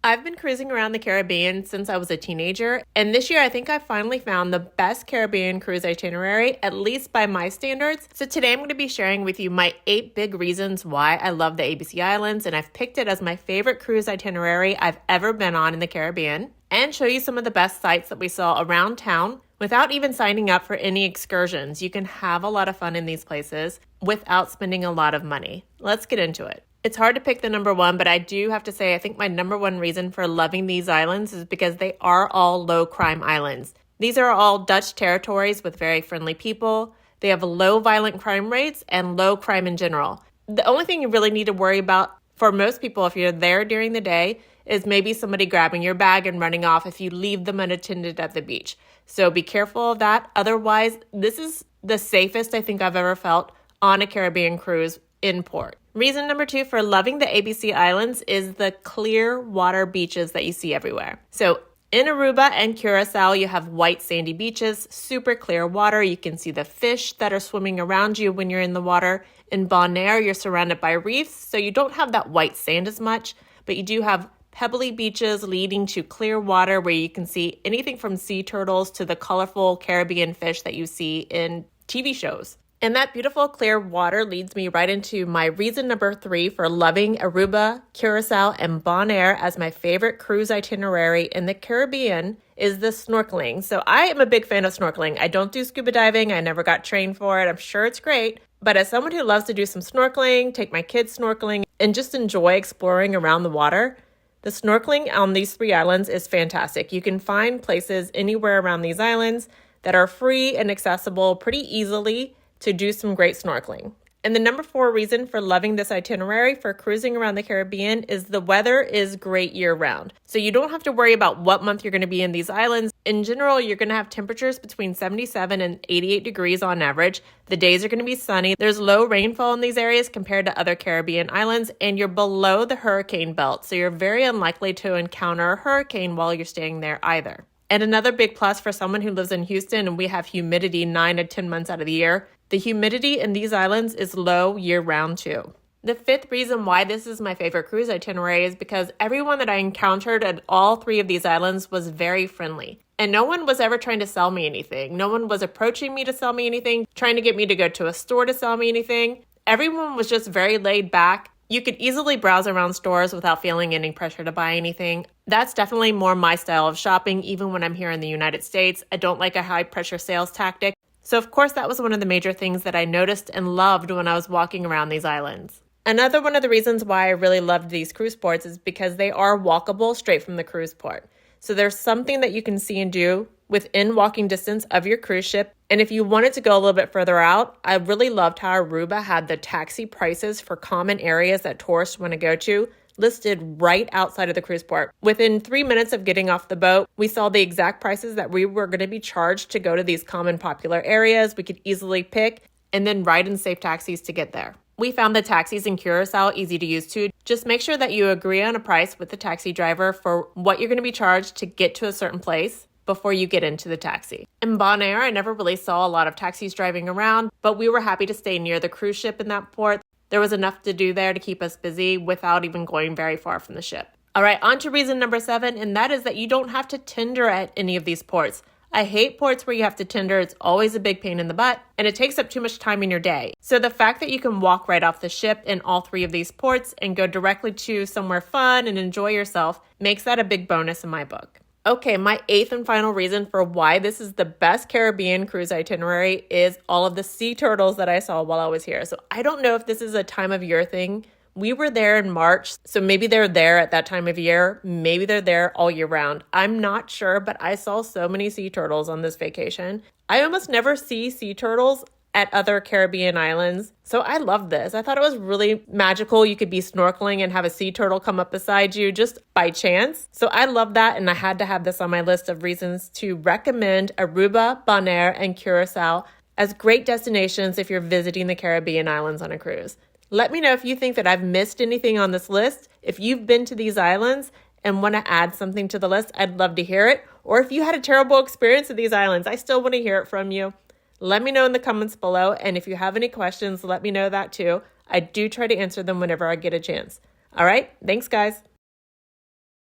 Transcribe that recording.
I've been cruising around the Caribbean since I was a teenager, and this year I think I finally found the best Caribbean cruise itinerary, at least by my standards. So today I'm going to be sharing with you my 8 big reasons why I love the ABC Islands, and I've picked it as my favorite cruise itinerary I've ever been on in the Caribbean, and show you some of the best sites that we saw around town without even signing up for any excursions. You can have a lot of fun in these places without spending a lot of money. Let's get into it. It's hard to pick the number one, but I do have to say I think my number one reason for loving these islands is because they are all low crime islands. These are all Dutch territories with very friendly people. They have low violent crime rates and low crime in general. The only thing you really need to worry about for most people if you're there during the day is maybe somebody grabbing your bag and running off if you leave them unattended at the beach. So be careful of that. Otherwise, this is the safest I think I've ever felt on a Caribbean cruise in port. Reason number 2 for loving the ABC Islands is the clear water beaches that you see everywhere. So in Aruba and Curacao, you have white sandy beaches, super clear water. You can see the fish that are swimming around you when you're in the water. In Bonaire, you're surrounded by reefs, so you don't have that white sand as much, but you do have pebbly beaches leading to clear water where you can see anything from sea turtles to the colorful Caribbean fish that you see in TV shows. And that beautiful clear water leads me right into my reason number 3 for loving Aruba, Curacao, and Bonaire as my favorite cruise itinerary in the Caribbean is the snorkeling. So I am a big fan of snorkeling. I don't do scuba diving. I never got trained for it. I'm sure it's great. But as someone who loves to do some snorkeling, take my kids snorkeling, and just enjoy exploring around the water, the snorkeling on these 3 islands is fantastic. You can find places anywhere around these islands that are free and accessible pretty easily to do some great snorkeling. And the number 4 reason for loving this itinerary for cruising around the Caribbean is the weather is great year-round. So you don't have to worry about what month you're going to be in these islands. In general, you're going to have temperatures between 77 and 88 degrees on average. The days are going to be sunny. There's low rainfall in these areas compared to other Caribbean islands, and you're below the hurricane belt, so you're very unlikely to encounter a hurricane while you're staying there either. And another big plus for someone who lives in Houston and we have humidity 9 to 10 months out of the year, the humidity in these islands is low year-round too. The 5th reason why this is my favorite cruise itinerary is because everyone that I encountered at all 3 of these islands was very friendly. And no one was ever trying to sell me anything. No one was approaching me to sell me anything, trying to get me to go to a store to sell me anything. Everyone was just very laid back. You could easily browse around stores without feeling any pressure to buy anything. That's definitely more my style of shopping, even when I'm here in the United States. I don't like a high-pressure sales tactic. So of course, that was one of the major things that I noticed and loved when I was walking around these islands. Another one of the reasons why I really loved these cruise ports is because they are walkable straight from the cruise port. So there's something that you can see and do within walking distance of your cruise ship. And if you wanted to go a little bit further out, I really loved how Aruba had the taxi prices for common areas that tourists want to go to listed right outside of the cruise port. Within 3 minutes of getting off the boat, we saw the exact prices that we were going to be charged to go to these common popular areas. We could easily pick and then ride in safe taxis to get there. We found the taxis in Curacao easy to use too. Just make sure that you agree on a price with the taxi driver for what you're going to be charged to get to a certain place before you get into the taxi. In Bonaire, I never really saw a lot of taxis driving around, but we were happy to stay near the cruise ship in that port. There was enough to do there to keep us busy without even going very far from the ship. All right, on to reason number 7, and that is that you don't have to tender at any of these ports. I hate ports where you have to tender. It's always a big pain in the butt, and it takes up too much time in your day. So the fact that you can walk right off the ship in all 3 of these ports and go directly to somewhere fun and enjoy yourself makes that a big bonus in my book. Okay, my 8th and final reason for why this is the best Caribbean cruise itinerary is all of the sea turtles that I saw while I was here. So I don't know if this is a time of year thing. We were there in March, so maybe they're there at that time of year. Maybe they're there all year round. I'm not sure, but I saw so many sea turtles on this vacation. I almost never see sea turtles at other Caribbean islands. So I loved this. I thought it was really magical. You could be snorkeling and have a sea turtle come up beside you just by chance. So I love that, and I had to have this on my list of reasons to recommend Aruba, Bonaire, and Curacao as great destinations if you're visiting the Caribbean islands on a cruise. Let me know if you think that I've missed anything on this list. If you've been to these islands and want to add something to the list, I'd love to hear it. Or if you had a terrible experience at these islands, I still want to hear it from you. Let me know in the comments below, and if you have any questions, let me know that too. I do try to answer them whenever I get a chance. All right, thanks guys.